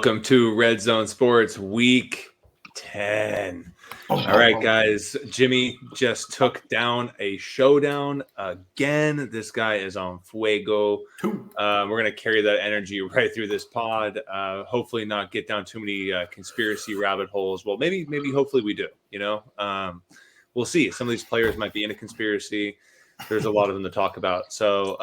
Welcome to Red Zone Sports Week 10. All right, guys. Jimmy just took down a showdown again. This guy is on fuego. We're going to carry that energy right through this pod. Hopefully not get down too many conspiracy rabbit holes. Well, maybe, hopefully we do, we'll see. Some of these players might be in a conspiracy. There's a lot of them to talk about. So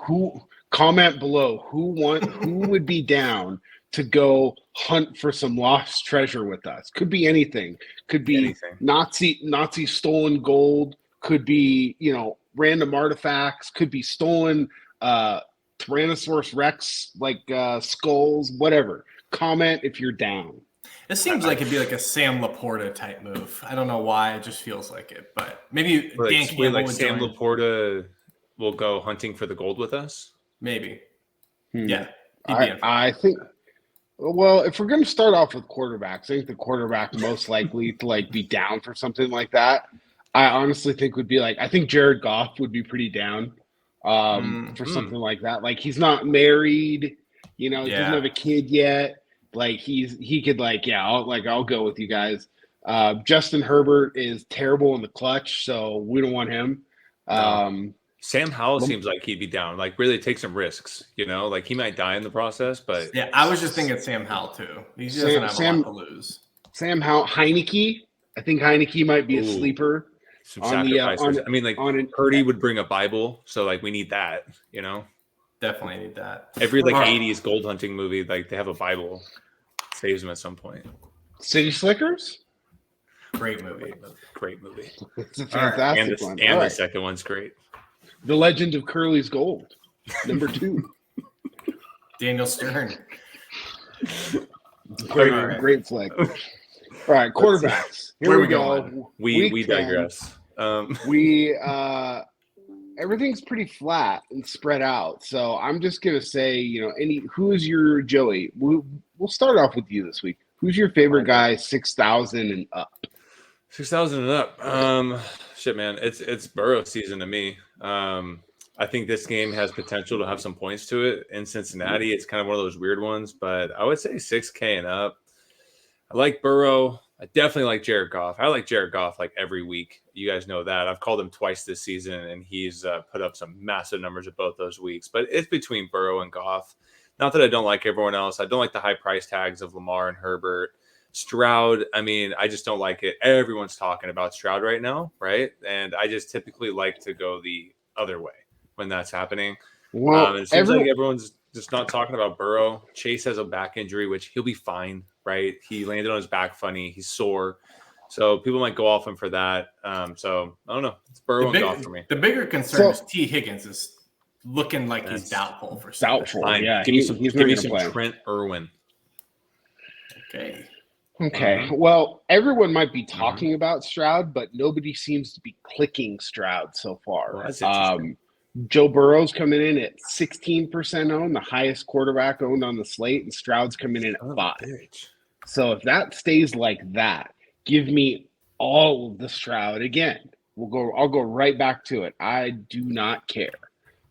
who comment below who would be down to go hunt for some lost treasure with us? Could be anything. Could be anything. Nazi stolen gold. Could be, random artifacts. Could be stolen Tyrannosaurus Rex, skulls, whatever. Comment if you're down. It seems like it'd be like a Sam Laporta type move. I don't know why. It just feels like it. But maybe Dan Campbell would Sam join. Laporta will go hunting for the gold with us? Maybe. Yeah. I think – well, if we're going to start off with quarterbacks, I think the quarterback most likely to be down for something like that, I honestly think would be I think Jared Goff would be pretty down for something like that. He's not married, he doesn't have a kid yet. He could I'll go with you guys. Justin Herbert is terrible in the clutch, so we don't want him. Sam Howell seems like he'd be down. Really take some risks, he might die in the process, but yeah, I was just thinking Sam Howell too. He doesn't have a lot to lose. Sam Howell, Heineke. I think Heineke might be a sleeper. Some sacrifices. Purdy would bring a Bible, so we need that, Definitely need that. Every 80s gold hunting movie, they have a Bible. Saves them at some point. City Slickers? Great movie. It's a fantastic one. And the second one's great. The Legend of Curly's Gold, number 2. Daniel Stern. Great flick. All right, quarterbacks. Here we go. We digress. Everything's pretty flat and spread out. So I'm just gonna say, who's your Joey? We'll start off with you this week. Who's your favorite guy, 6,000 and up? 6,000 and up. Shit, man, it's Burrow season to me. I think this game has potential to have some points to it. In Cincinnati, it's kind of one of those weird ones, but I would say 6K and up. I like Burrow. I definitely like Jared Goff. I like Jared Goff every week. You guys know that. I've called him twice this season, and he's put up some massive numbers at both those weeks. But it's between Burrow and Goff. Not that I don't like everyone else. I don't like the high price tags of Lamar and Herbert. Stroud, I just don't like it. Everyone's talking about Stroud right now, right? And I just typically like to go the other way when that's happening. Well, it seems like everyone's just not talking about Burrow. Chase has a back injury, which he'll be fine, right? He landed on his back funny. He's sore. So people might go off him for that. So I don't know. It's Burrow and Goff for me. The bigger concern is T. Higgins is looking like he's doubtful for something. Doubtful, yeah. Give me some Trent Irwin. Okay. Well, everyone might be talking about Stroud, but nobody seems to be clicking Stroud so far. Well, that's interesting. Joe Burrow's coming in at 16% owned, the highest quarterback owned on the slate, and Stroud's coming in at 5%. So if that stays like that, give me all of the Stroud again. I'll go right back to it. I do not care.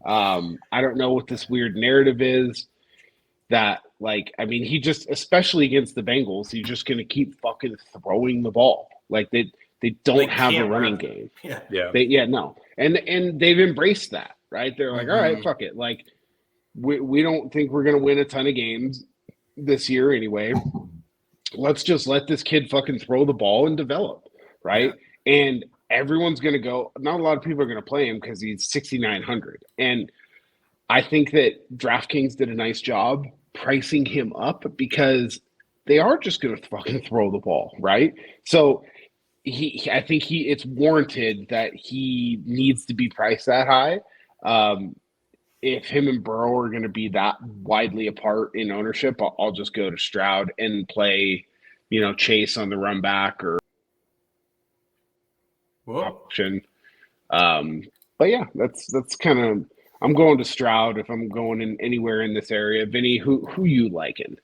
I don't know what this weird narrative is that he just, especially against the Bengals, he's just going to keep fucking throwing the ball. They don't have a running game. No. And they've embraced that, right? They're like, all right, fuck it. We don't think we're going to win a ton of games this year anyway. Let's just let this kid fucking throw the ball and develop, right? Yeah. And everyone's going to go, not a lot of people are going to play him because he's 6,900. And I think that DraftKings did a nice job pricing him up because they are just going to fucking throw the ball, right? So I think it's warranted that he needs to be priced that high. If him and Burrow are going to be that widely apart in ownership, I'll just go to Stroud and play, Chase on the run back or option. But yeah, that's kind of. I'm going to Stroud if I'm going in anywhere in this area. Vinny, who you liking?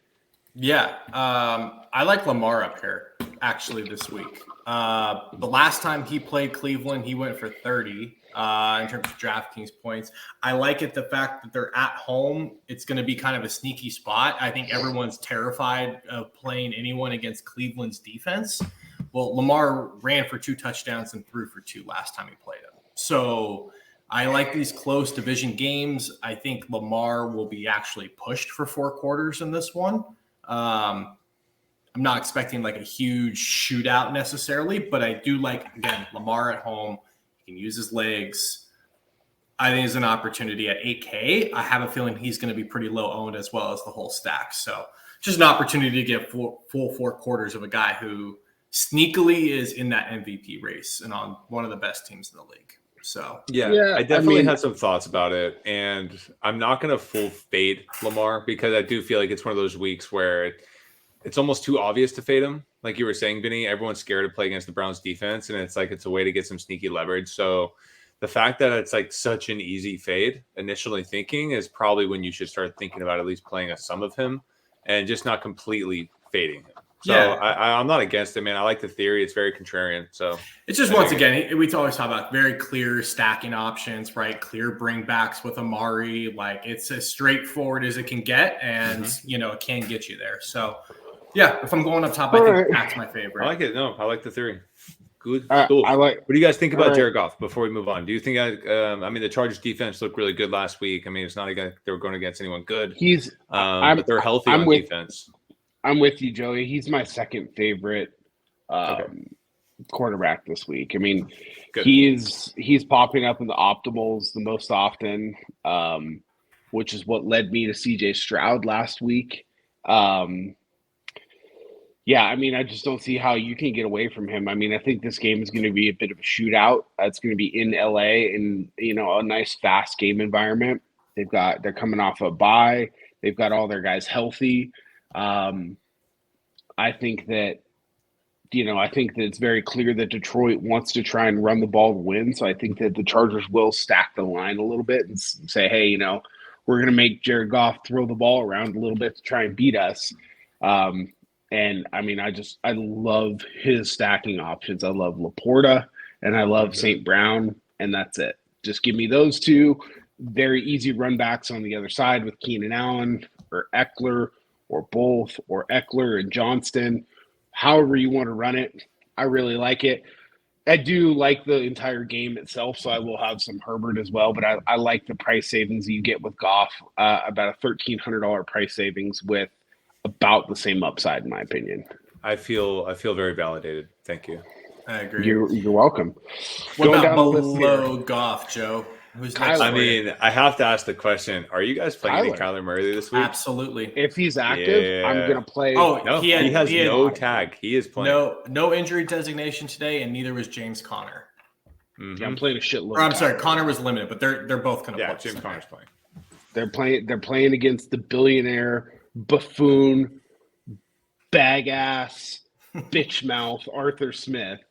Yeah, I like Lamar up here actually this week. The last time he played Cleveland, he went for 30 in terms of DraftKings points. I like it, the fact that they're at home. It's going to be kind of a sneaky spot. I think everyone's terrified of playing anyone against Cleveland's defense. Well, Lamar ran for 2 touchdowns and threw for 2 last time he played him. So I like these close division games. I think Lamar will be actually pushed for 4 quarters in this one. I'm not expecting like a huge shootout necessarily, but I do like, again, Lamar at home. He can use his legs. I think it's an opportunity at 8K. I have a feeling he's going to be pretty low owned as well as the whole stack. So just an opportunity to get full 4 quarters of a guy who sneakily is in that MVP race and on one of the best teams in the league. So yeah, I definitely had some thoughts about it, and I'm not going to full fade Lamar because I do feel like it's one of those weeks where it's almost too obvious to fade him. Like you were saying, Vinny, everyone's scared to play against the Browns defense, and it's like it's a way to get some sneaky leverage. So the fact that it's like such an easy fade, initially thinking, is probably when you should start thinking about at least playing some of him and just not completely fading him. So yeah. I'm not against it, man. I like the theory. It's very contrarian. So it's just, once again, we always talk about very clear stacking options, right? Clear bringbacks with Amari. Like, it's as straightforward as it can get, and it can get you there. So yeah, if I'm going up top, I think that's my favorite. I like it. No, I like the theory. Good. I like. What do you guys think about Jared Goff before we move on? Do you think the Chargers defense looked really good last week? I mean, it's not like they were going against anyone good. But they're healthy on defense. I'm with you, Joey. He's my second favorite quarterback this week. I mean, he's popping up in the optimals the most often, which is what led me to CJ Stroud last week. Yeah, I mean, I just don't see how you can get away from him. I mean, I think this game is going to be a bit of a shootout. It's going to be in LA in, a nice fast game environment. They're coming off a bye. They've got all their guys healthy. I think that it's very clear that Detroit wants to try and run the ball to win. So I think that the Chargers will stack the line a little bit and say, hey, we're going to make Jared Goff throw the ball around a little bit to try and beat us. And I mean, I love his stacking options. I love Laporta and I love St. Brown, and that's it. Just give me those 2 very easy run backs on the other side with Keenan Allen or Eckler or both, or Eckler and Johnston. However you want to run it, I really like it. I do like the entire game itself, so I will have some Herbert as well, but I like the price savings you get with Goff, about a $1,300 price savings with about the same upside, in my opinion. I feel very validated. Thank you. I agree. You're welcome. What about below Goff, Joe? Who's next? I mean, I have to ask the question: are you guys playing any Kyler Murray this week? Absolutely. If he's active, I'm gonna play. Oh, no, he has no tag. He is playing. No injury designation today, and neither was James Conner. Yeah, I'm playing a shitload. I'm sorry, Conner was limited, but they're both going to play. James Conner's playing. They're playing against the billionaire buffoon, bag ass, bitch mouth Arthur Smith.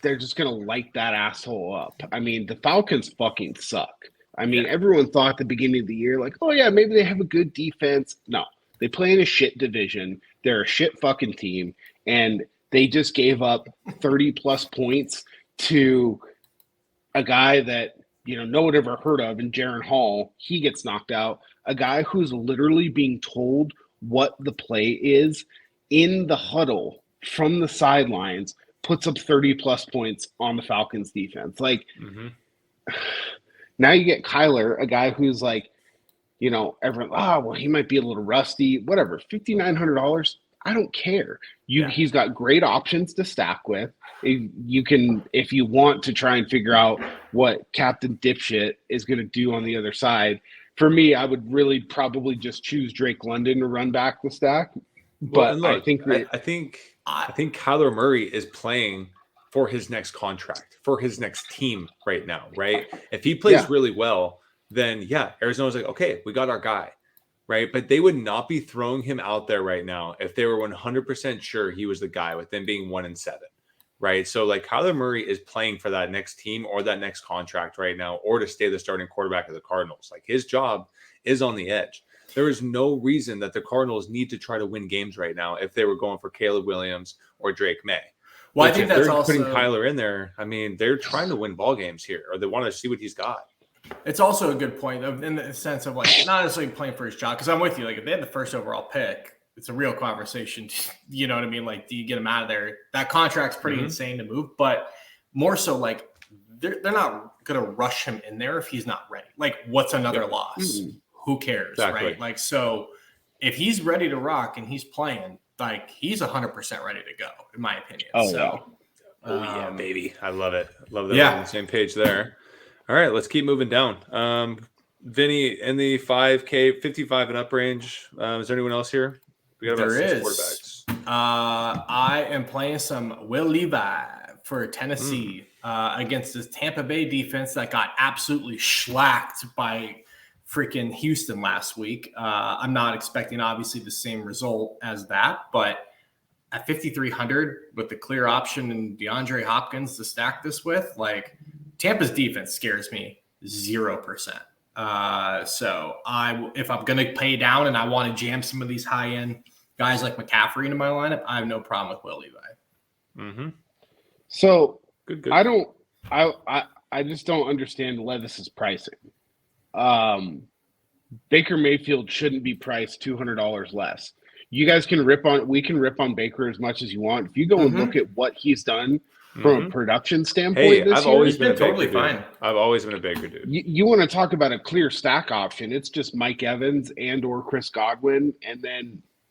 They're just going to light that asshole up. I mean, the Falcons fucking suck. I mean, everyone thought at the beginning of the year, like, oh, yeah, maybe they have a good defense. No, they play in a shit division. They're a shit fucking team. And they just gave up 30-plus points to a guy that, no one ever heard of, in Jaron Hall. He gets knocked out. A guy who's literally being told what the play is in the huddle from the sidelines puts up 30-plus points on the Falcons defense. Like, now you get Kyler, a guy who's like, everyone, he might be a little rusty, whatever, $5,900. I don't care. He's got great options to stack with. You can, if you want to try and figure out what Captain Dipshit is going to do on the other side. For me, I would really probably just choose Drake London to run back the stack. But look, I think Kyler Murray is playing for his next contract, for his next team right now, right? If he plays really well, then Arizona's like, okay, we got our guy, right? But they would not be throwing him out there right now if they were 100% sure he was the guy, with them being 1-7, right? So like Kyler Murray is playing for that next team or that next contract right now, or to stay the starting quarterback of the Cardinals. Like, his job is on the edge. There is no reason that the Cardinals need to try to win games right now if they were going for Caleb Williams or Drake May. Well, I think that's they're also putting Kyler in there. I mean, they're trying to win ball games here, or they want to see what he's got. It's also a good point in the sense of like not necessarily playing for his job. Because I'm with you. Like if they had the first overall pick, it's a real conversation. You know what I mean? Like, do you get him out of there? That contract's pretty insane to move, but more so like they're not going to rush him in there if he's not ready. Like, what's another loss? Who cares, right? Like, so if he's ready to rock and he's playing, like he's 100% ready to go, in my opinion. Yeah, baby, I love it. Love that we're on the same page there. All right, let's keep moving down. Vinny, in the 5K, 55 and up range, is there anyone else here? We got about 6 quarterbacks. I am playing some Will Levi for Tennessee against this Tampa Bay defense that got absolutely shellacked by freaking Houston last week. I'm not expecting, obviously, the same result as that, but at 5,300 with the clear option and DeAndre Hopkins to stack this with, like Tampa's defense scares me 0%. So if I'm going to pay down and I want to jam some of these high end guys like McCaffrey into my lineup, I have no problem with Will Levi. So good. I just don't understand Levis's pricing. Baker Mayfield shouldn't be priced $200 less. You guys we can rip on Baker as much as you want. If you go and look at what he's done from a production standpoint this I've year, always been totally fine. I've always been a Baker dude. You want to talk about a clear stack option? It's just Mike Evans and or Chris Godwin, and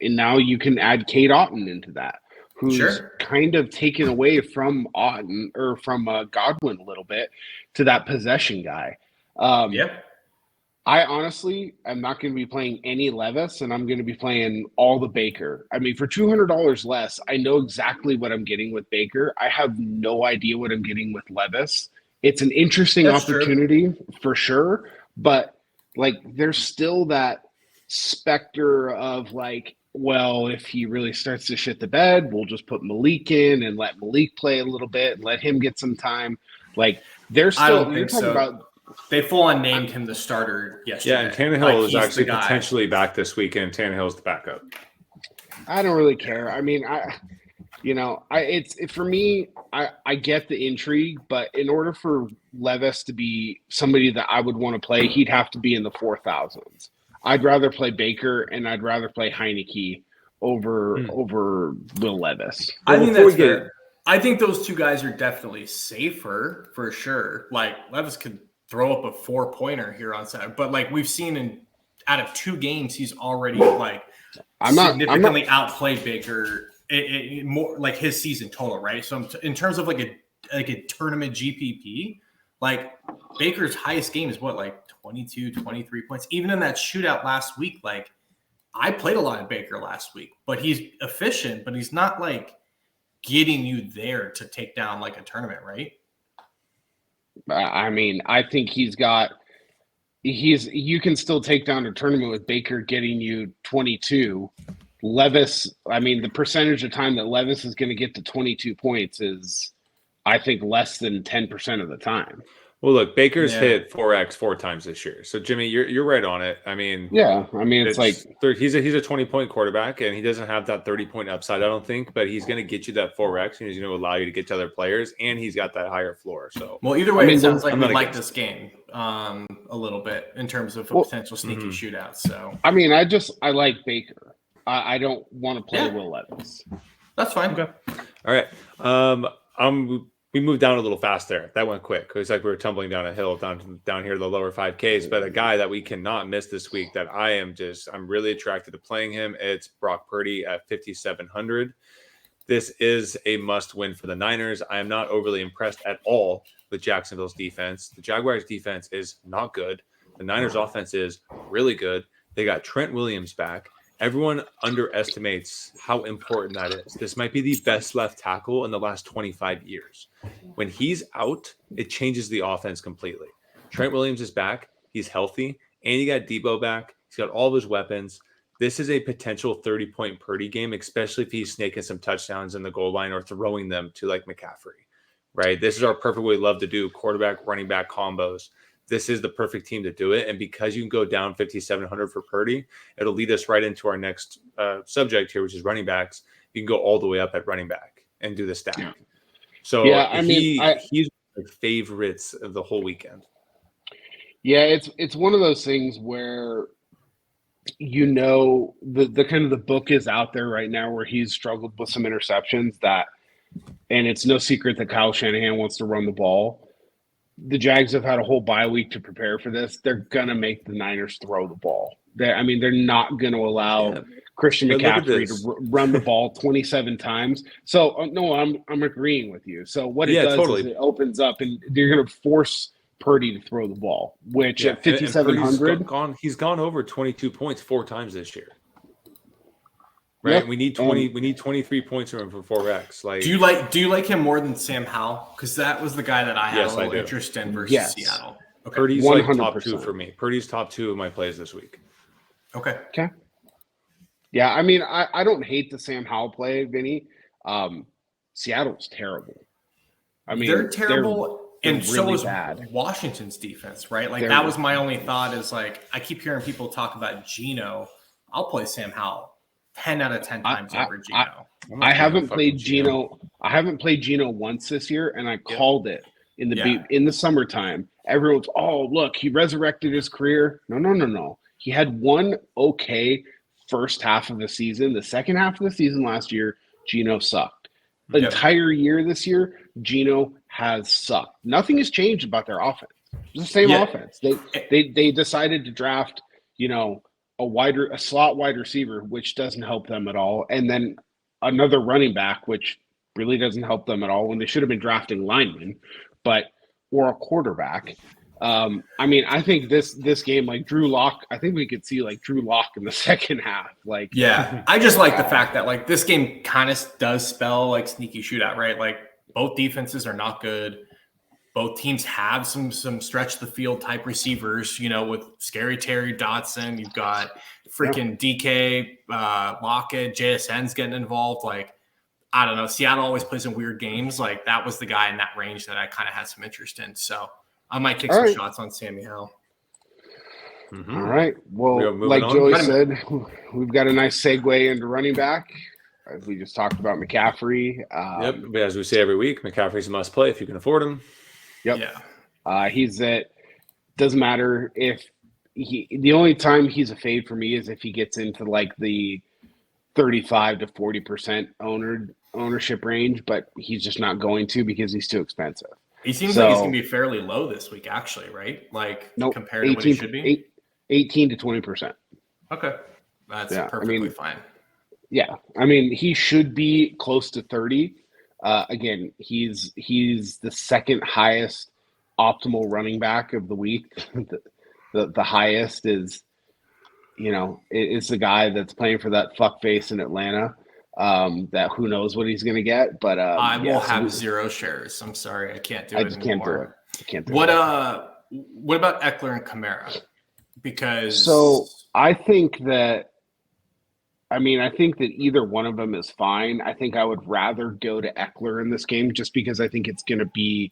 now you can add Cade Otton into that, who's kind of taken away from Otton or from Godwin a little bit to that possession guy. I honestly am not going to be playing any Levis, and I'm going to be playing all the Baker. I mean, for $200 less, I know exactly what I'm getting with Baker. I have no idea what I'm getting with Levis. It's an interesting opportunity for sure, but like there's still that specter of like, well, if he really starts to shit the bed, we'll just put Malik in and let Malik play a little bit and let him get some time. Like there's still, I don't think so. They full on named him the starter yesterday. Yeah, and Tannehill is actually potentially back this weekend. Tannehill's the backup. I don't really care. I mean, for me, I get the intrigue, but in order for Levis to be somebody that I would want to play, he'd have to be in the 4,000s. I'd rather play Baker and I'd rather play Heineke over Will Levis. I think that's fair. I think those two guys are definitely safer for sure. Like Levis could throw up a 4-pointer here on Saturday, but like we've seen out of 2 games, he's already like significantly outplayed Baker. More like his season total, right? So in terms of like a tournament GPP, like Baker's highest game is what, like 22, 23 points. Even in that shootout last week, like I played a lot of Baker last week, but he's efficient, but he's not like getting you there to take down like a tournament, right? I mean, I think you can still take down a tournament with Baker getting you 22. Levis, I mean, the percentage of time that Levis is going to get to 22 points is, I think, less than 10% of the time. Well, look, Baker's hit 4x 4 times this year. So, Jimmy, you're right on it. I mean, it's like he's a 20-point quarterback, and he doesn't have that 30-point upside, I don't think, but he's going to get you that 4x, and he's going to allow you to get to other players, and he's got that higher floor. So, well, either way, it sounds like we like this game a little bit in terms of a potential sneaky shootout. So, I mean, I like Baker. I don't want to play Will Levis. That's fine. Okay. All right. We moved down a little fast there. That went quick. It was like we were tumbling down a hill down here, the lower 5Ks. But a guy that we cannot miss this week that I'm really attracted to playing him. It's Brock Purdy at 5,700. This is a must win for the Niners. I am not overly impressed at all with Jacksonville's defense. The Jaguars' defense is not good. The Niners' offense is really good. They got Trent Williams back. Everyone underestimates how important that is. This might be the best left tackle in the last 25 years. When he's out, it changes the offense completely. Trent Williams is back. He's healthy. And you got Debo back. He's got all of his weapons. This is a potential 30-point Purdy game, especially if he's snaking some touchdowns in the goal line or throwing them to like McCaffrey, right? This is our perfect way we love to do quarterback, running back combos. This is the perfect team to do it. And because you can go down 5,700 for Purdy, it'll lead us right into our next subject here, which is running backs. You can go all the way up at running back and do the stack. So Yeah, I mean, he's the favorites of the whole weekend. Yeah, it's one of those things where the kind of the book is out there right now where he's struggled with some interceptions and it's no secret that Kyle Shanahan wants to run the ball. The Jags have had a whole bye week to prepare for this. They're gonna make the Niners throw the ball. They're not going to allow Christian McCaffrey to run the ball 27 times. So no, I'm agreeing with you. So what it does is it opens up, and you're going to force Purdy to throw the ball, which at 5,700, he's gone over 22 points 4 times this year. Right, we need 20. We need 23 points from him for 4x. Like, do you like him more than Sam Howell? Because that was the guy that I had a little interest in versus Seattle. Okay. Purdy's 100%. Like top 2 for me. Purdy's top 2 of my plays this week. Okay. Yeah, I mean, I don't hate the Sam Howell play, Vinny. Seattle's terrible. I mean, they're terrible, and really so is bad. Washington's defense, right? Like that was my only thought. Is like I keep hearing people talk about Geno. I'll play Sam Howell 10 out of 10 times over Geno. I haven't played Geno. I haven't played Geno once this year, and I called it in the summertime. Everyone's, oh, look, he resurrected his career. No. He had one okay first half of the season. The second half of the season last year, Geno sucked. The entire year this year, Geno has sucked. Nothing has changed about their offense. It's the same offense. They decided to draft, a slot wide receiver, which doesn't help them at all, and then another running back, which really doesn't help them at all when they should have been drafting linemen, or a quarterback. I mean, I think this game, like Drew Lock, I think we could see like Drew Lock in the second half. I just like the fact that like this game kind of does spell like sneaky shootout, right? Like both defenses are not good. Both teams have some stretch the field type receivers, with Scary Terry, Dotson. You've got freaking DK, Lockett, JSN's getting involved. Like, I don't know. Seattle always plays in weird games. Like that was the guy in that range that I kind of had some interest in. So I might take some shots on Sammy Howell. Mm-hmm. All right. Well, like Joey said, we've got a nice segue into running back. As we just talked about McCaffrey. But as we say every week, McCaffrey's a must play if you can afford him. Yep. Yeah. Doesn't matter if the only time he's a fade for me is if he gets into like the 35 to 40% ownership range, but he's just not going to because he's too expensive. He seems like he's going to be fairly low this week, actually, right? Like compared to what he should be? 18 to 20%. Okay. That's perfectly fine. Yeah. I mean, he should be close to 30. Again, he's the second highest optimal running back of the week. The highest is, it's the guy that's playing for that fuckface in Atlanta. That who knows what he's going to get, but I will have 0 shares. I'm sorry, I can't do it anymore. I can't do it. What about Eckler and Kamara? Because I think that either one of them is fine. I think I would rather go to Eckler in this game just because I think it's going to be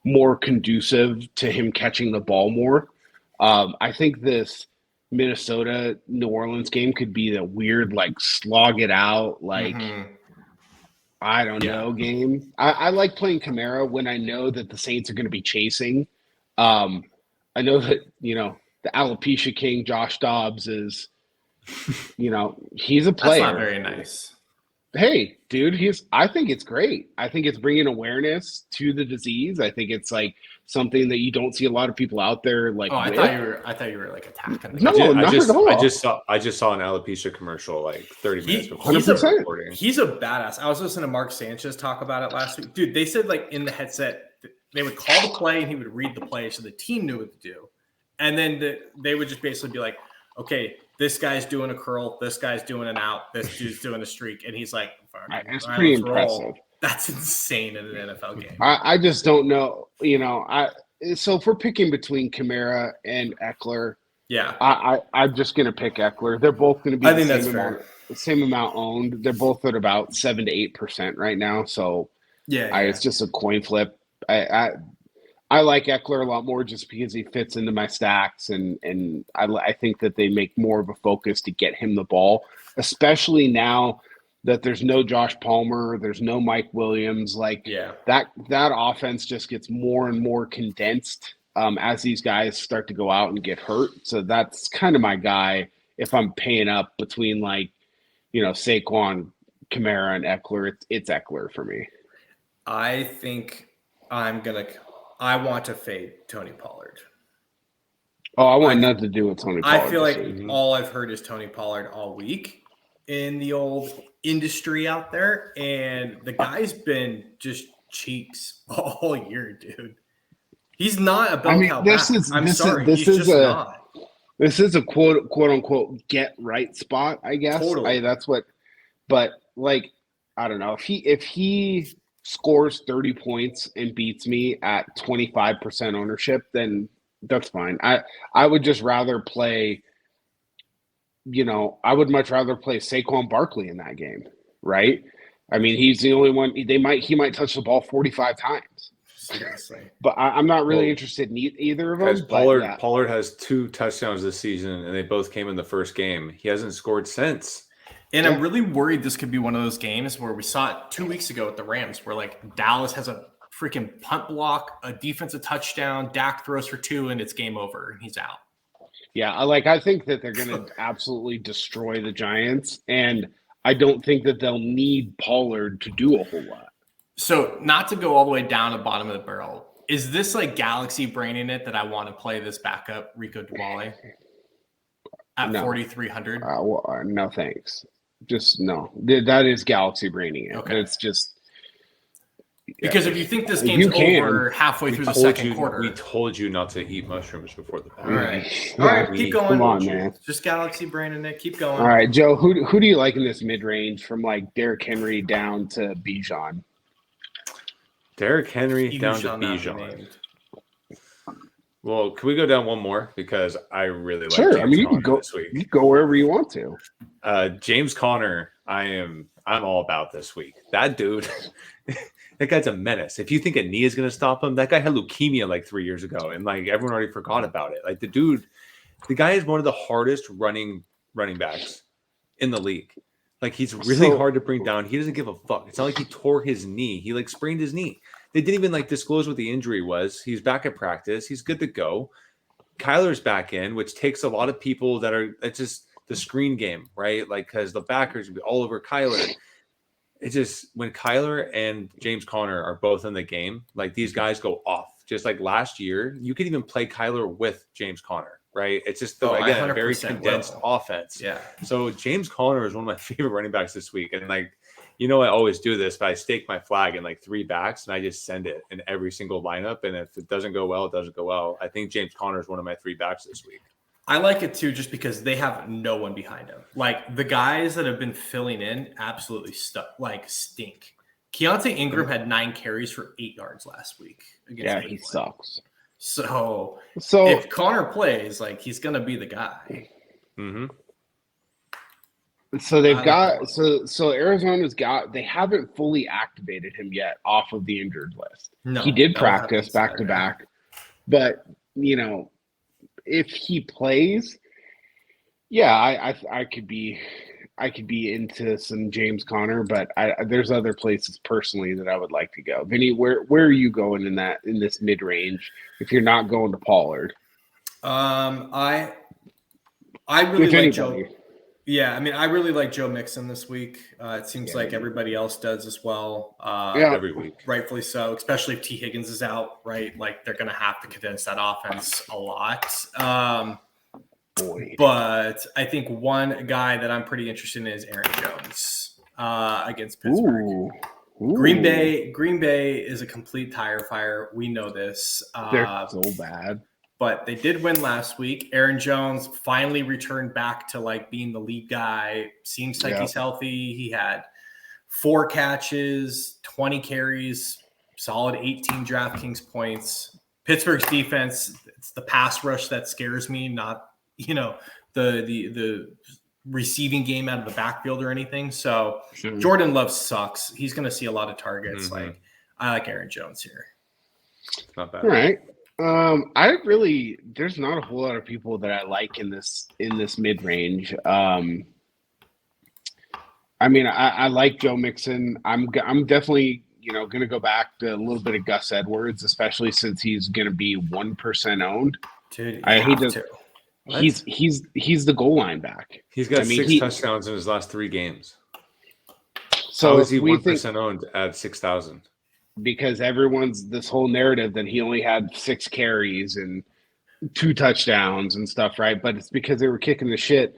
more conducive to him catching the ball more. I think this Minnesota New Orleans game could be the weird, like slog it out, I don't know game. I like playing Kamara when I know that the Saints are going to be chasing. I know that, the alopecia king, Josh Dobbs is, he's a player. That's not very nice. Hey, dude, I think it's great. I think it's bringing awareness to the disease. I think it's like something that you don't see a lot of people out there like. Oh, I thought you were like attacking. No, not at all. I just saw an alopecia commercial like 30 minutes before. He's a badass. I was listening to Mark Sanchez talk about it last week. Dude, they said like in the headset they would call the play and he would read the play so the team knew what to do, and then they would just basically be like, okay, this guy's doing a curl, this guy's doing an out, this dude's doing a streak, and he's like, it's pretty impressive. That's insane in an NFL game. I just don't know, so if we're picking between Kamara and Eckler, I'm just going to pick Eckler. They're both going to be the same amount owned. They're both at about 7 to 8% right now. So it's just a coin flip. I like Eckler a lot more just because he fits into my stacks, and I think that they make more of a focus to get him the ball, especially now that there's no Josh Palmer, there's no Mike Williams. Like that offense just gets more and more condensed as these guys start to go out and get hurt. So that's kind of my guy if I'm paying up between like, Saquon, Kamara, and Eckler. It's Eckler for me. I think I want to fade Tony Pollard. Oh, I want nothing to do with Tony Pollard. I feel like all I've heard is Tony Pollard all week in the old industry out there, and the guy's been just cheeks all year, dude. He's not a bell cow back. I'm sorry, he's just not. This is a quote unquote get right spot, I guess. Totally. But like, I don't know, if he scores 30 points and beats me at 25% ownership, then that's fine. I would just rather play, I would much rather play Saquon Barkley in that game, right? I mean, he's the only one. He might touch the ball 45 times. Seriously. But I'm not really interested in either of them. Because Pollard has 2 touchdowns this season, and they both came in the first game. He hasn't scored since. And I'm really worried this could be one of those games where we saw it 2 weeks ago with the Rams, where like Dallas has a freaking punt block, a defensive touchdown, Dak throws for 2, and it's game over, and he's out. Yeah, I think that they're going to absolutely destroy the Giants, and I don't think that they'll need Pollard to do a whole lot. So not to go all the way down the bottom of the barrel, is this like galaxy brain in it that I want to play this backup Rico Dwale at 4,300? No, thanks. Just no. That is galaxy braining it. Okay. It's just because if you think this game's over halfway through the second quarter. We told you not to eat mushrooms before the All right, keep going. Come on, man. Just galaxy brain in it. Keep going. All right, Joe, who do you like in this mid-range from like Derrick Henry down to Bijan? Derrick Henry down to Bijan. Well, can we go down one more because I really like James Conner you can go this week. You can go wherever you want to. James Conner, I'm all about this week. That dude, that guy's a menace. If you think a knee is going to stop him, that guy had leukemia like 3 years ago, and like everyone already forgot about it. Like the guy is one of the hardest running backs in the league. Like he's really hard to bring down. He doesn't give a fuck. It's not like he tore his knee. He like sprained his knee. They didn't even like disclose what the injury was. He's back at practice. He's good to go. Kyler's back in, which takes a lot of people that are, it's just the screen game, right? Like, because the backers will be all over Kyler. It's just when Kyler and James Conner are both in the game, like these guys go off. Just like last year, you could even play Kyler with James Conner, right? It's just, again, a very condensed offense. Yeah. So James Conner is one of my favorite running backs this week. And like, I always do this, but I stake my flag in like 3 backs and I just send it in every single lineup. And if it doesn't go well, it doesn't go well. I think James Conner is one of my 3 backs this week. I like it too, just because they have no one behind him. Like the guys that have been filling in absolutely stink. Keontae Ingram had 9 carries for 8 yards last week. Against he sucks. So if Conner plays, like he's gonna be the guy. Mm-hmm. So they've got so Arizona's they haven't fully activated him yet off of the injured list. No, he did practice back to back, but if he plays, I could be into some James Conner, but there's other places personally that I would like to go. Vinny, where are you going in this mid range if you're not going to Pollard? I really like Joe. Yeah, I mean, I really like Joe Mixon this week. It seems like everybody else does as well. Every week. Rightfully so, especially if T. Higgins is out, right? Like, they're going to have to condense that offense a lot. But I think one guy that I'm pretty interested in is Aaron Jones against Pittsburgh. Ooh. Green Bay is a complete tire fire. We know this. They're so bad. But they did win last week. Aaron Jones finally returned back to like being the lead guy. Seems like he's healthy. He had 4 catches, 20 carries, solid 18 DraftKings points. Pittsburgh's defense, it's the pass rush that scares me, not the receiving game out of the backfield or anything. So Jordan Love sucks. He's going to see a lot of targets. Mm-hmm. Like I like Aaron Jones here. Not bad. All right. There's not a whole lot of people that I like in this mid range. I I mean, I like Joe Mixon. I'm definitely going to go back to a little bit of Gus Edwards, especially since he's going to be 1% owned. Dude, I hate to. He's the goal line back. He's got I mean, 6 touchdowns in his last 3 games. So how is he we 1% owned at 6,000? Because everyone's this whole narrative that he only had 6 carries and 2 touchdowns and stuff, right? But it's because they were kicking the shit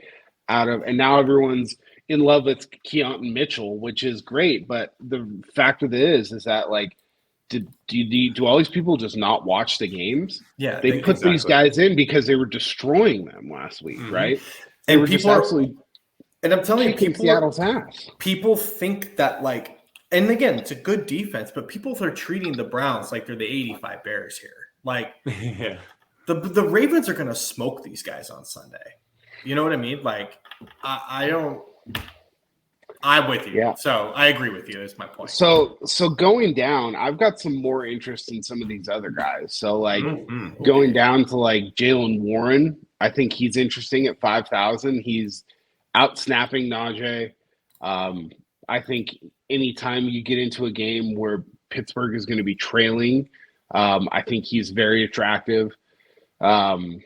out of, and now everyone's in love with Keontae Mitchell, which is great. But the fact of it is that like, do all these people just not watch the games? Yeah, they put these guys in because they were destroying them last week, right? They and were people just absolutely. And I'm telling you, Seattle's ass. People think that like, and again, it's a good defense, but people are treating the Browns like they're the 85 Bears here. Like, yeah. The Ravens are going to smoke these guys on Sunday. You know what I mean? Like, I'm with you. Yeah. So I agree with you. Is my point. So going down, I've got some more interest in some of these other guys. So like going down to like Jaylen Warren, I think he's interesting at 5,000. He's out snapping Najee. I think anytime you get into a game where Pittsburgh is going to be trailing, I think he's very attractive. I'm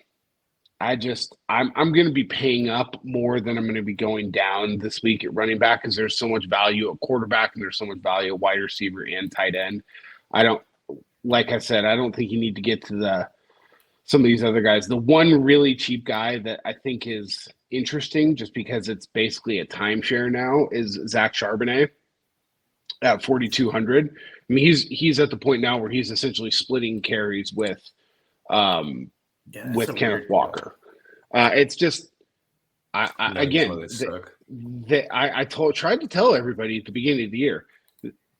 going to be paying up more than I'm going to be going down this week at running back because there's so much value at quarterback and there's so much value at wide receiver and tight end. Like I said, I don't think you need to get to some of these other guys. The one really cheap guy that I think is interesting just because it's basically a timeshare now is Zach Charbonnet at 4,200. I mean, he's at the point now where he's essentially splitting carries with Kenneth Walker. It's just, tried to tell everybody at the beginning of the year,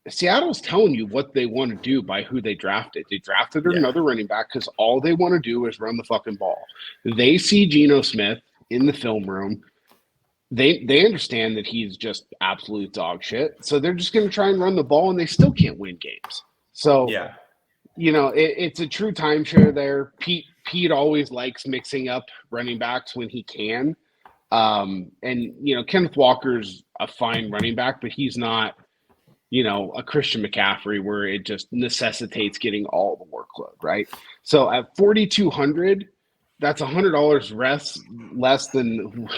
Seattle's telling you what they want to do by who they drafted. They drafted another running back because all they want to do is run the fucking ball. They see Geno Smith in the film room. They understand that he's just absolute dog shit. So they're just going to try and run the ball, and they still can't win games. So, it's a true timeshare there. Pete always likes mixing up running backs when he can. And Kenneth Walker's a fine running back, but he's not, a Christian McCaffrey where it just necessitates getting all the workload, right? So at 4,200, that's $100 less than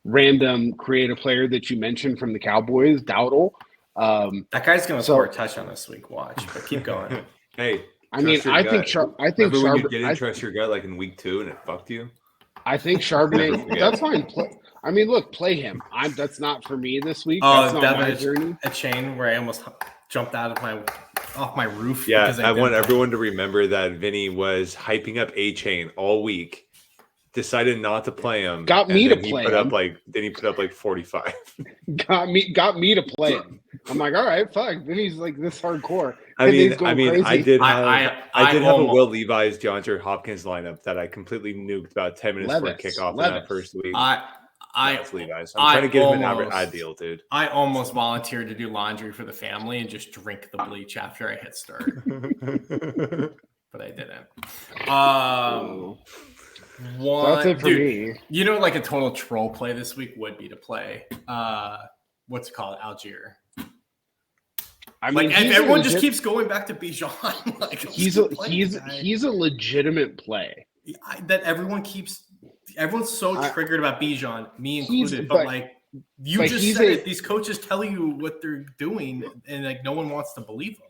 random creative player that you mentioned from the Cowboys, Dowdle. That guy's going to score a touchdown this week. Watch, but keep going. Hey, I think when you didn't trust your gut like in week 2 and it fucked you. I think Charbonnet. That's fine. Play him. That's not for me this week. Oh, that's not my journey. A chain where I almost jumped off my roof. Yeah, I want everyone to remember that Vinny was hyping up A Chain all week. Decided not to play him. Got me to play him. Then he put up like 45. Got me to play him. I'm like, all right, fuck. Vinny's like this hardcore. I did have a Will Levi's DeAndre Hopkins lineup that I completely nuked about 10 minutes before kickoff in that first week. That's Levi's. I'm trying to give him an ideal, dude. I almost volunteered to do laundry for the family and just drink the bleach after I hit start. But I didn't. That's it for me. Like a total troll play this week would be to play what's it called, Algier. I mean, everyone just keeps going back to Bijan. Like he's a legitimate play. Everyone's so triggered about Bijan, me included. But you just said it. These coaches tell you what they're doing, and like no one wants to believe them.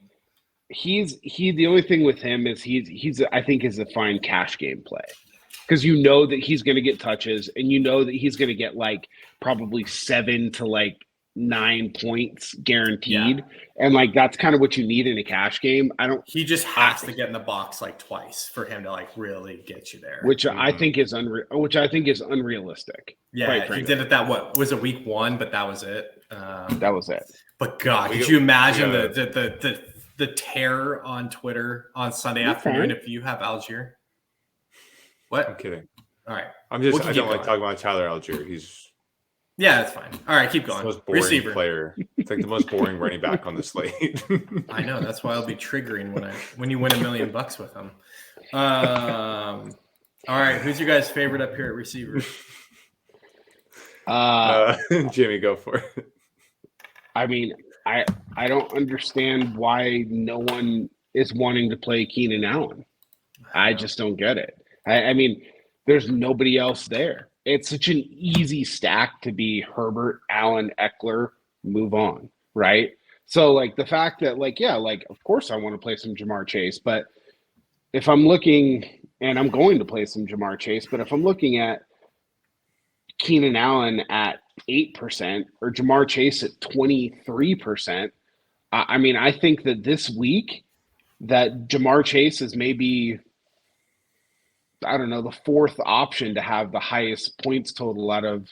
The only thing with him is he's I think is a fine cash game play. Because you know that he's going to get touches, and you know that he's going to get like probably 7 to 9 points guaranteed, and like that's kind of what you need in a cash game. He just has to get in the box like twice for him to like really get you there, which I think is unrealistic. Yeah, he did it. What was it, week 1? But that was it. That was it. But God, could you imagine the terror on Twitter on Sunday afternoon if you have Algier? What? I'm kidding. All right. I don't like talking about Tyler Algier. That's fine. All right, keep going. The most boring receiver player. It's like the most boring running back on the slate. I know. That's why I'll be triggering when you win $1 million with him. All right, who's your guys' favorite up here at receiver? Jimmy, go for it. I mean, I don't understand why no one is wanting to play Keenan Allen. I just don't get it. I mean, there's nobody else there. It's such an easy stack to be Herbert, Allen, Eckler, move on, right? So like the fact that like, yeah, like of course I want to play some Jamar Chase, but if I'm looking and I'm going to play some Jamar Chase, but if I'm looking at Keenan Allen at 8% or Jamar Chase at 23%, I mean, I think that this week that Jamar Chase is maybe, I don't know, the fourth option to have the highest points total out of,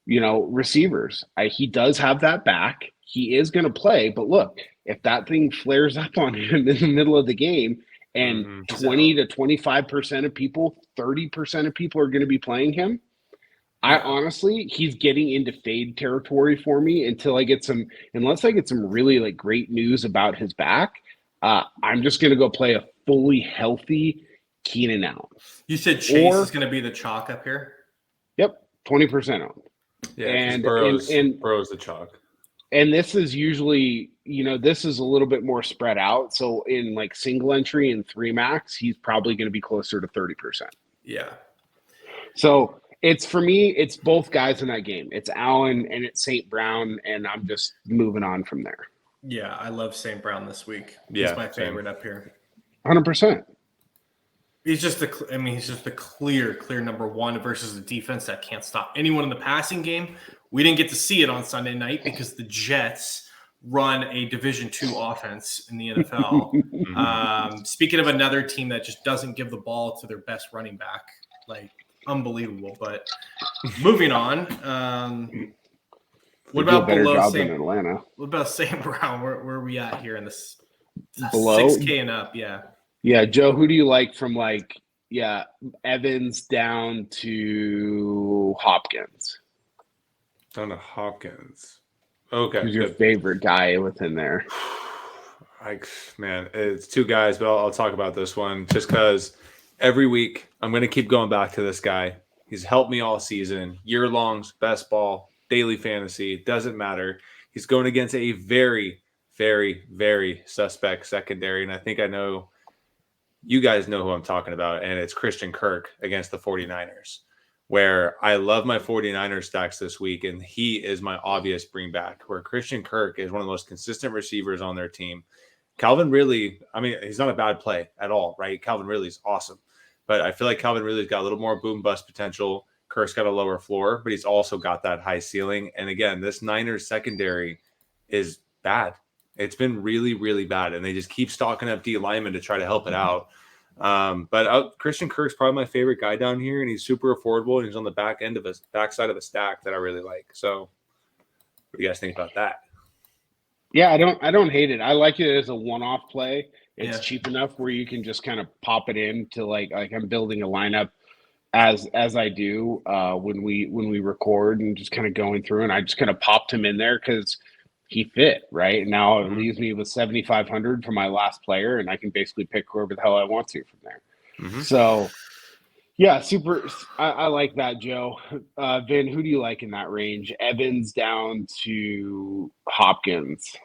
receivers. He does have that back. He is going to play, but look, if that thing flares up on him in the middle of the game and 20 to 25% of people, 30% of people are going to be playing him, I honestly, he's getting into fade territory for me unless I get some really like great news about his back. I'm just going to go play a fully healthy Keenan Allen. You said Chase is going to be the chalk up here? Yep, 20% owned. Yeah, and Burrow's the chalk. And this is usually, this is a little bit more spread out. So in like single entry and 3 max, he's probably going to be closer to 30%. Yeah. So it's for me, it's both guys in that game. It's Allen and it's St. Brown, and I'm just moving on from there. Yeah, I love St. Brown this week. Yeah, he's my favorite up here. 100%. He's just the clear number one versus a defense that can't stop anyone in the passing game. We didn't get to see it on Sunday night because the Jets run a Division II offense in the NFL. Speaking of another team that just doesn't give the ball to their best running back, like unbelievable. But moving on, what about below St. Atlanta? What about St. Brown? Where are we at here in this below 6K and up? Yeah. Yeah, Joe, who do you like from Evans down to Hopkins? Down to Hopkins. Okay. Who's your favorite guy within there? Man, it's 2 guys, but I'll talk about this one just because every week I'm going to keep going back to this guy. He's helped me all season, year-longs, best ball, daily fantasy, doesn't matter. He's going against a very, very, very suspect secondary, and I think I know you guys know who I'm talking about, and it's Christian Kirk against the 49ers, where I love my 49ers stacks this week, and he is my obvious bring back, where Christian Kirk is one of the most consistent receivers on their team. Calvin Ridley, he's not a bad play at all, right? Calvin Ridley's awesome, but I feel like Calvin Ridley's got a little more boom bust potential. Kirk's got a lower floor, but he's also got that high ceiling. And again, this Niners secondary is bad. It's been really, really bad, and they just keep stocking up D linemen to try to help it out. But Christian Kirk's probably my favorite guy down here, and he's super affordable, and he's on the backside of a stack that I really like. So, what do you guys think about that? Yeah, I don't hate it. I like it as a one-off play. It's cheap enough where you can just kind of pop it in to like I'm building a lineup as I do when we record and just kind of going through, and I just kind of popped him in there because he fit, right? And now it leaves me with 7,500 for my last player, and I can basically pick whoever the hell I want to from there. Mm-hmm. So, yeah, super. I like that, Joe. Vin, who do you like in that range? Evans down to Hopkins.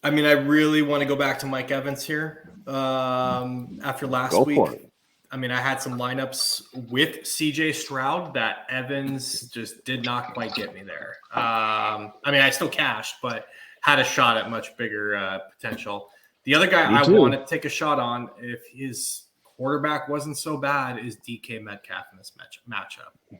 I really want to go back to Mike Evans here after last week. For it. I had some lineups with CJ Stroud that Evans just did not quite get me there. I still cashed, but had a shot at much bigger potential. The other guy I want to take a shot on, if his quarterback wasn't so bad, is DK Metcalf in this matchup.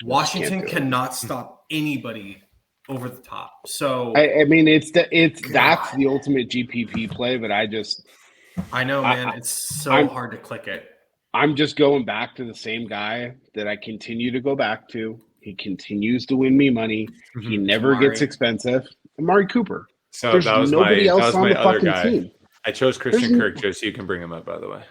Washington cannot stop anybody over the top. So that's the ultimate GPP play, but I know, man, it's so hard to click it. I'm just going back to the same guy that I continue to go back to. He continues to win me money. He never gets expensive. Amari Cooper. So that was my other guy. Team. I chose Christian Kirk just so you can bring him up, by the way.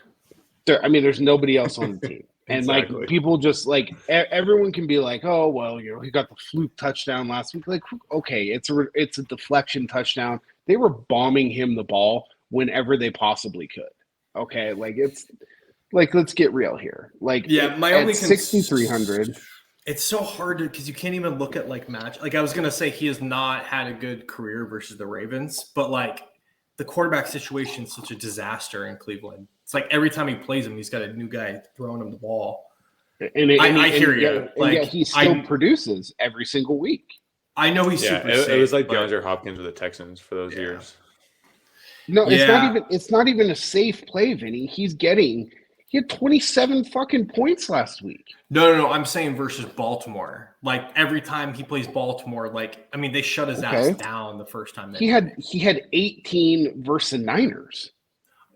There's nobody else on the team. And exactly. People just everyone can be like, oh, well, he got the fluke touchdown last week. Like, okay, it's a deflection touchdown. They were bombing him the ball whenever they possibly could. Okay, let's get real here. My only 6,300. It's so hard because you can't even look at like match. Like I was gonna say, he has not had a good career versus the Ravens, but like the quarterback situation is such a disaster in Cleveland. It's like every time he plays him, he's got a new guy throwing him the ball. I hear you. And yet he still produces every single week. I know he's super safe. It was like DeAndre Hopkins with the Texans for those years. No, it's not even a safe play, Vinny. He had 27 fucking points last week. No. I'm saying versus Baltimore. Like every time he plays Baltimore, like I mean, they shut his ass down the first time. He had 18 versus the Niners.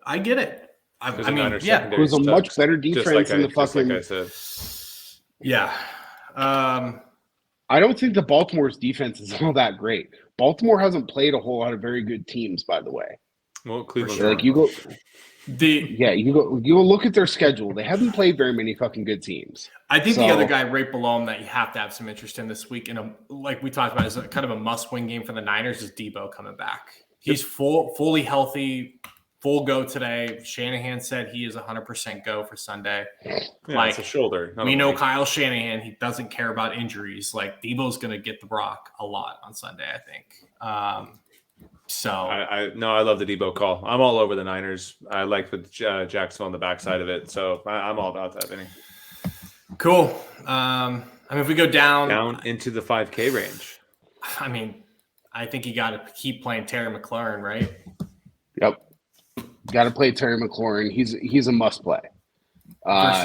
I get it. I mean, it was a much better defense than the fucking. Like I said. Yeah. I don't think the Baltimore's defense is all that great. Baltimore hasn't played a whole lot of very good teams, by the way. Well, Cleveland. Sure. Like you go look at their schedule. They haven't played very many fucking good teams. I think the other guy right below him that you have to have some interest in this week, and like we talked about, is kind of a must-win game for the Niners. Is Debo coming back? He's fully healthy, full go today. Shanahan said he is 100% go for Sunday. Yeah, it's a shoulder. We know Kyle Shanahan. He doesn't care about injuries. Like Debo's going to get the rock a lot on Sunday, I think. So I love the Debo call. I'm all over the Niners. I like the Jacksonville on the backside of it. So I'm all about that, Vinny. Cool. I mean, if we go down into the 5K range, I mean, I think you got to keep playing Terry McLaurin, right? Yep. Got to play Terry McLaurin. He's a must play.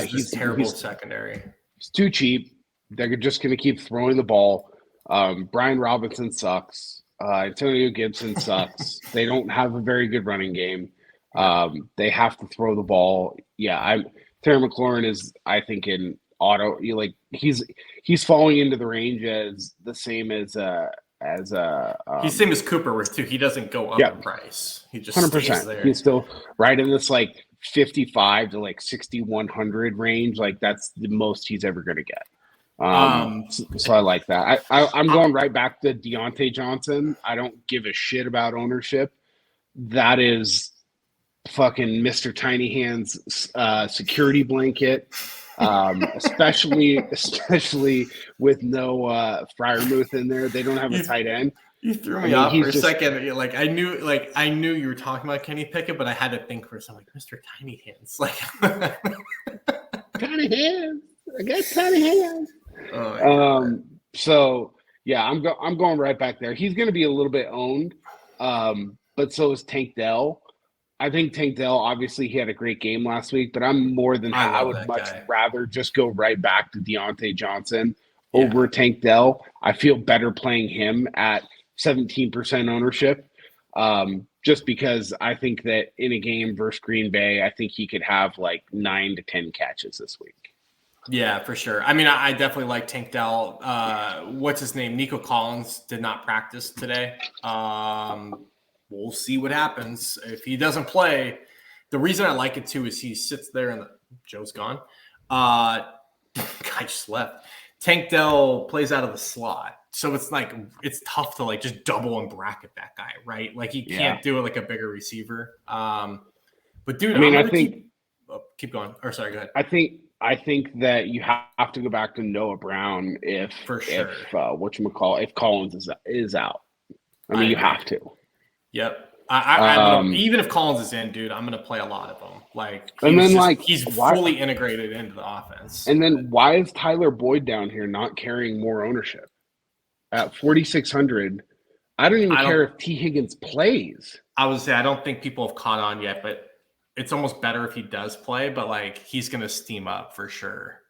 He's terrible secondary. He's too cheap. They're just going to keep throwing the ball. Brian Robinson sucks. Antonio Gibson sucks. They don't have a very good running game. They have to throw the ball. Yeah, Terry McLaurin is, I think, in auto. He's falling into the range as the same as he's same as Cooper with too. He doesn't go up in price. He just 100%. Stays there. He's still right in this like 55 to like 6,100 range. Like that's the most he's ever going to get. So I like that. I'm going right back to Deontay Johnson. I don't give a shit about ownership. That is fucking Mr. Tiny Hands security blanket. Especially with no Freiermuth in there. They don't have a tight end. You threw me off for a second. Like I knew you were talking about Kenny Pickett, but I had to think for a second, like Mr. Tiny Hands. Like Tiny Hands. I got tiny hands. So yeah, I'm going right back there. He's gonna be a little bit owned. But so is Tank Dell. I think Tank Dell, obviously, he had a great game last week, but I'm more than I would much rather just go right back to Deontay Johnson over Tank Dell. I feel better playing him at 17% ownership, just because I think that in a game versus Green Bay, I think he could have like 9 to 10 catches this week. Yeah, for sure. I mean, I definitely like Tank Dell. What's his name? Nico Collins did not practice today. We'll see what happens if he doesn't play. The reason I like it too is he sits there and Joe's gone. Guy just left. Tank Dell plays out of the slot, so it's like it's tough to like just double and bracket that guy, right? Like he can't do it like a bigger receiver. But dude, I mean, I think keep going. Or sorry, go ahead. I think that you have to go back to Noah Brown if if Collins is out. I mean, you have to. Yep. Even if Collins is in, dude, I'm going to play a lot of them. Like, he's fully integrated into the offense. And then why is Tyler Boyd down here not carrying more ownership at 4,600? I don't even care if T. Higgins plays. I would say I don't think people have caught on yet, but it's almost better if he does play. But like, he's going to steam up for sure.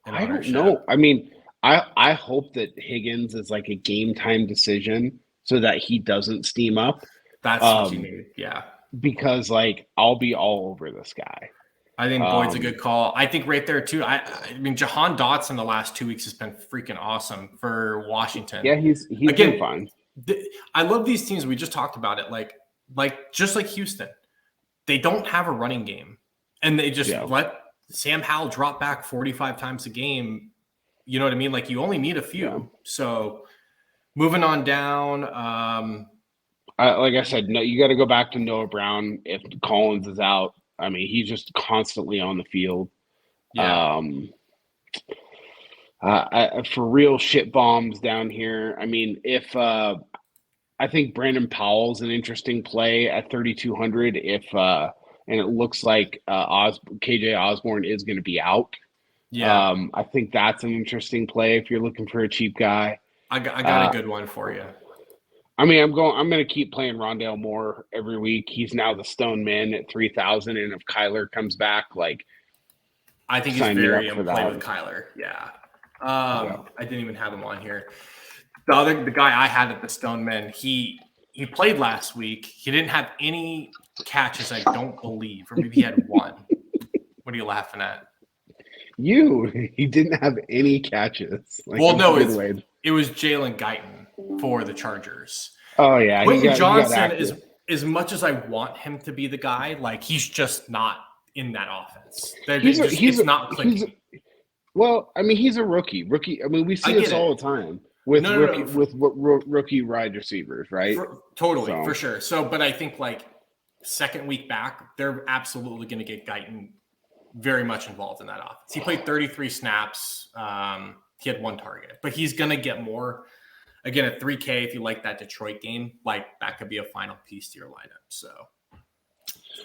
I don't know. I mean, I hope that Higgins is like a game time decision, so that he doesn't steam up. That's what you need. Yeah. Because like I'll be all over this guy. I think Boyd's a good call. I think right there too. I mean, Jahan Dotson the last 2 weeks has been freaking awesome for Washington. Yeah, he's been fine. I love these teams. We just talked about it. Like just like Houston, they don't have a running game, and they just let Sam Howell drop back 45 times a game. You know what I mean? Like you only need a few. Yeah. So. Moving on down. Like I said, no, you got to go back to Noah Brown if Collins is out. I mean, he's just constantly on the field. Yeah. For real shit bombs down here. I mean, if I think Brandon Powell's an interesting play at 3,200. If and it looks like KJ Osborne is going to be out. Yeah, I think that's an interesting play if you're looking for a cheap guy. I got a good one for you. I mean, I'm going to keep playing Rondale Moore every week. He's now the stone man at 3,000, and if Kyler comes back, like, I think he's sign me very up for in play that. with Kyler. Yeah. Yeah. I didn't even have him on here. The guy I had at the Stoneman, he played last week. He didn't have any catches, I don't believe, or maybe he had one. What are you laughing at? He didn't have any catches. Like, Well, no, it's weird. it was Jalen Guyton for the Chargers. Oh yeah, Quentin Johnson is as much as I want him to be the guy, like he's just not in that offense. It's not clicking. Well, I mean, he's a rookie. I mean, we see this all the time with rookie wide receivers, right? Totally, for sure. So, but I think like second week back, they're absolutely going to get Guyton very much involved in that offense. He played 33 snaps. He had one target, but he's going to get more. Again, at 3K, if you like that Detroit game, like that could be a final piece to your lineup. So,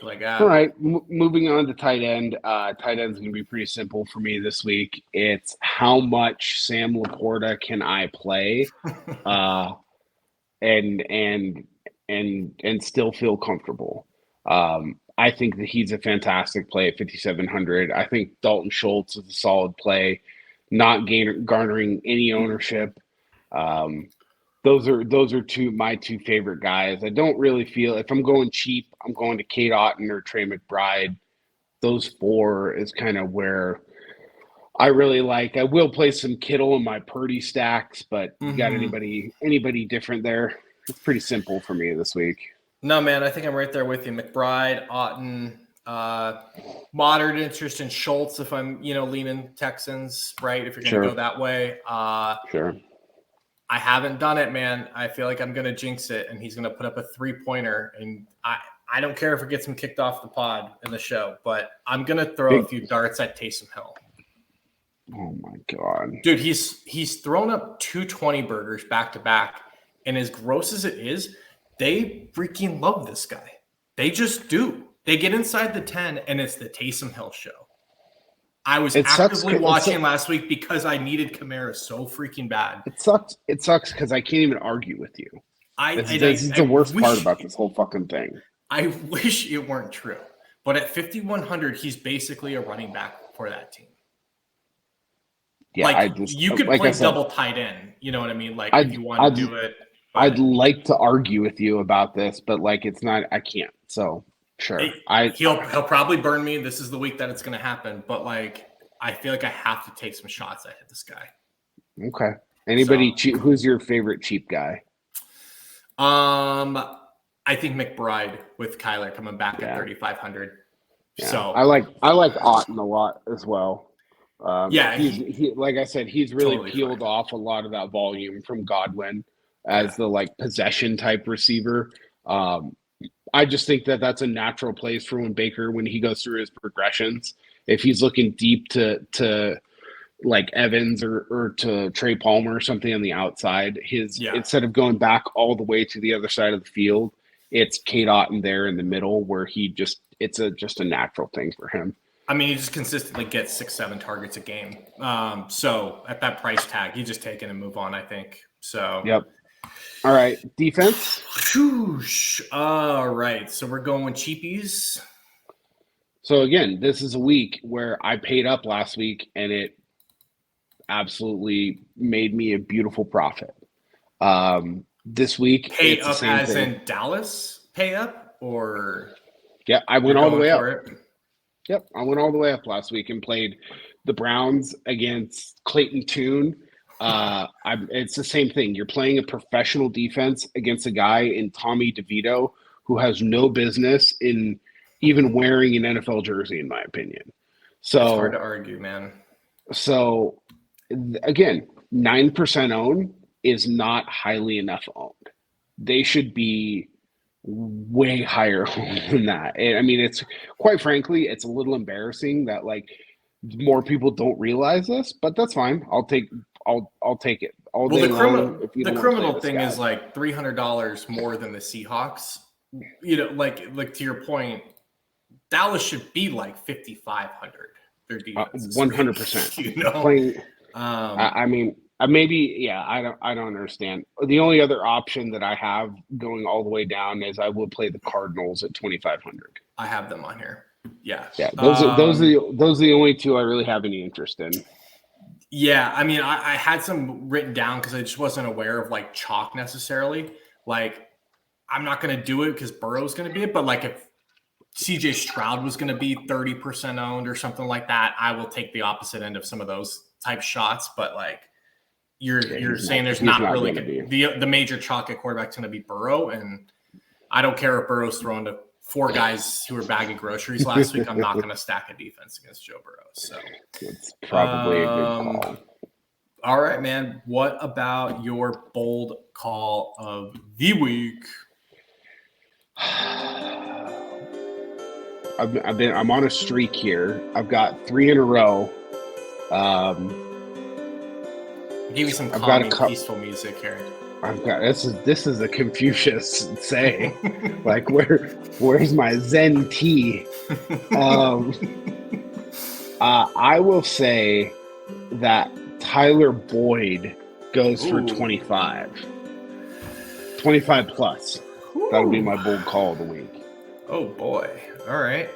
all right, moving on to tight end. Tight end's going to be pretty simple for me this week. It's how much Sam Laporta can I play, and still feel comfortable. I think that he's a fantastic play at 5,700. I think Dalton Schultz is a solid play, not garnering any ownership. Those are my two favorite guys. I don't really feel, if I'm going cheap, I'm going to Kate Otten or Trey McBride. Those four is kind of where I really like. I will play some Kittle in my Purdy stacks, but you got anybody different there? It's pretty simple for me this week. No, man, I think I'm right there with you. McBride, Otten, moderate interest in Schultz if I'm, leaning Texans, right? If you're going to go that way. Sure. I haven't done it, man. I feel like I'm going to jinx it, and he's going to put up a 3-pointer. And I don't care if it gets him kicked off the pod in the show, but I'm going to throw a few darts at Taysom Hill. Oh, my God. Dude, he's thrown up 220 burgers back-to-back, and as gross as it is, they freaking love this guy. They just do. They get inside the 10, and it's the Taysom Hill show. I was actively watching last week because I needed Kamara so freaking bad. It sucks. It sucks because I can't even argue with you. This is the worst part about this whole fucking thing. I wish it weren't true. But at 5,100, he's basically a running back for that team. Yeah, you could play double tight end. You know what I mean? Like, if you want to do it. But I'd like to argue with you about this, but like, it's not. I can't. So. Sure. He'll probably burn me. This is the week that it's going to happen. But like, I feel like I have to take some shots at this guy. Okay. Anybody cheap? Who's your favorite cheap guy? I think McBride with Kyler coming back at 3,500. Yeah. So I like Otten a lot as well. He like I said, he's really totally peeled off a lot of that volume from Godwin as the like possession type receiver. I just think that that's a natural place for when he goes through his progressions. If he's looking deep to like Evans or to Trey Palmer or something on the outside, instead of going back all the way to the other side of the field, it's Kate Otten there in the middle where it's just a natural thing for him. I mean, he just consistently gets 6-7 targets a game. So at that price tag, you just take it and move on, I think. So yep. All right, defense. All right, so we're going with cheapies. So again, this is a week where I paid up last week, and it absolutely made me a beautiful profit. This week, paid up as in Dallas pay up, or I went all the way up. Yep, I went all the way up last week and played the Browns against Clayton Tune. It's the same thing. You're playing a professional defense against a guy in Tommy DeVito who has no business in even wearing an NFL jersey, in my opinion. So it's hard to argue, man. So again, 9% owned is not highly enough owned. They should be way higher than that. And I mean, it's quite frankly, it's a little embarrassing that like more people don't realize this, but that's fine. I'll take it all Well, day the long. If you the don't wanna play criminal this thing guy. is like $300 more than the Seahawks. You know, like to your point, Dallas should be like 5,500. Their defense, is 100%. weak, you know. Playing, Um, I mean, maybe, yeah. I don't understand. The only other option that I have going all the way down is I would play the Cardinals at 2,500. I have them on here. Yeah. Yeah, those are the only two I really have any interest in. Yeah, I mean, I had some written down because I just wasn't aware of like chalk necessarily. Like, I'm not going to do it because Burrow's going to be it, but like if CJ Stroud was going to be 30% owned or something like that, I will take the opposite end of some of those type shots. But like you're saying there's not really the major chalk at quarterback going to be Burrow, and I don't care if Burrow's throwing to 4 guys who were bagging groceries last week. I'm not going to stack a defense against Joe Burrow. So it's probably a good call. All right, man. What about your bold call of the week? I'm on a streak here. I've got 3 in a row. I gave you some calming, peaceful music here. I've got this is a Confucius say. Like where's my Zen tea? I will say that Tyler Boyd goes for 25 plus. Ooh. That'll be my bold call of the week. Oh boy. All right.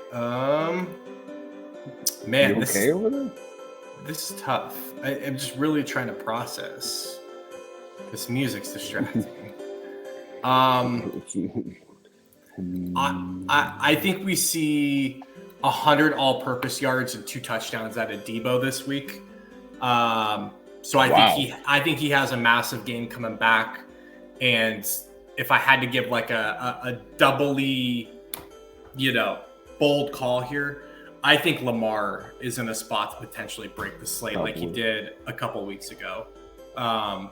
Man, you okay over there? This is tough. I'm just really trying to process. This music's distracting. I think we see 100 all-purpose yards and 2 touchdowns out of Debo this week. So I think he has a massive game coming back. And if I had to give like a doubly, bold call here, I think Lamar is in a spot to potentially break the slate like he did a couple weeks ago.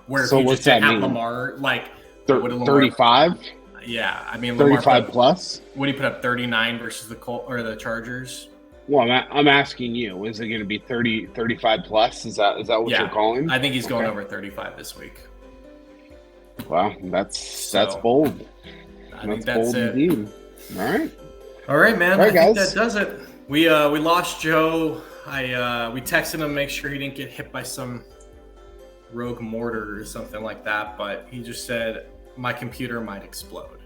Where so if you what's just that have mean? Lamar, like 35? Yeah, I mean, Lamar 35 plus. What did he put up? 39 versus the Colt or the Chargers. Well, I'm asking you, is it going to be 35 plus? Is that what you're calling? I think he's going over 35 this week. Wow, that's bold. I think that's bold it. Indeed. All right, man. All right, I think guys. that does it. We lost Joe. We texted him, make sure he didn't get hit by some rogue mortar or something like that, but he just said my computer might explode.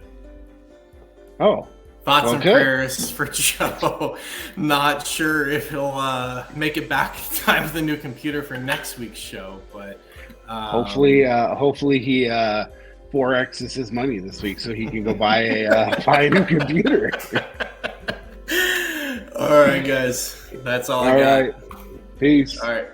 Oh. Thoughts and prayers for Joe. Not sure if he'll make it back in time with the new computer for next week's show, but hopefully he 4X's his money this week so he can go buy a new computer. All right, guys. That's all I got. All right. Peace. All right.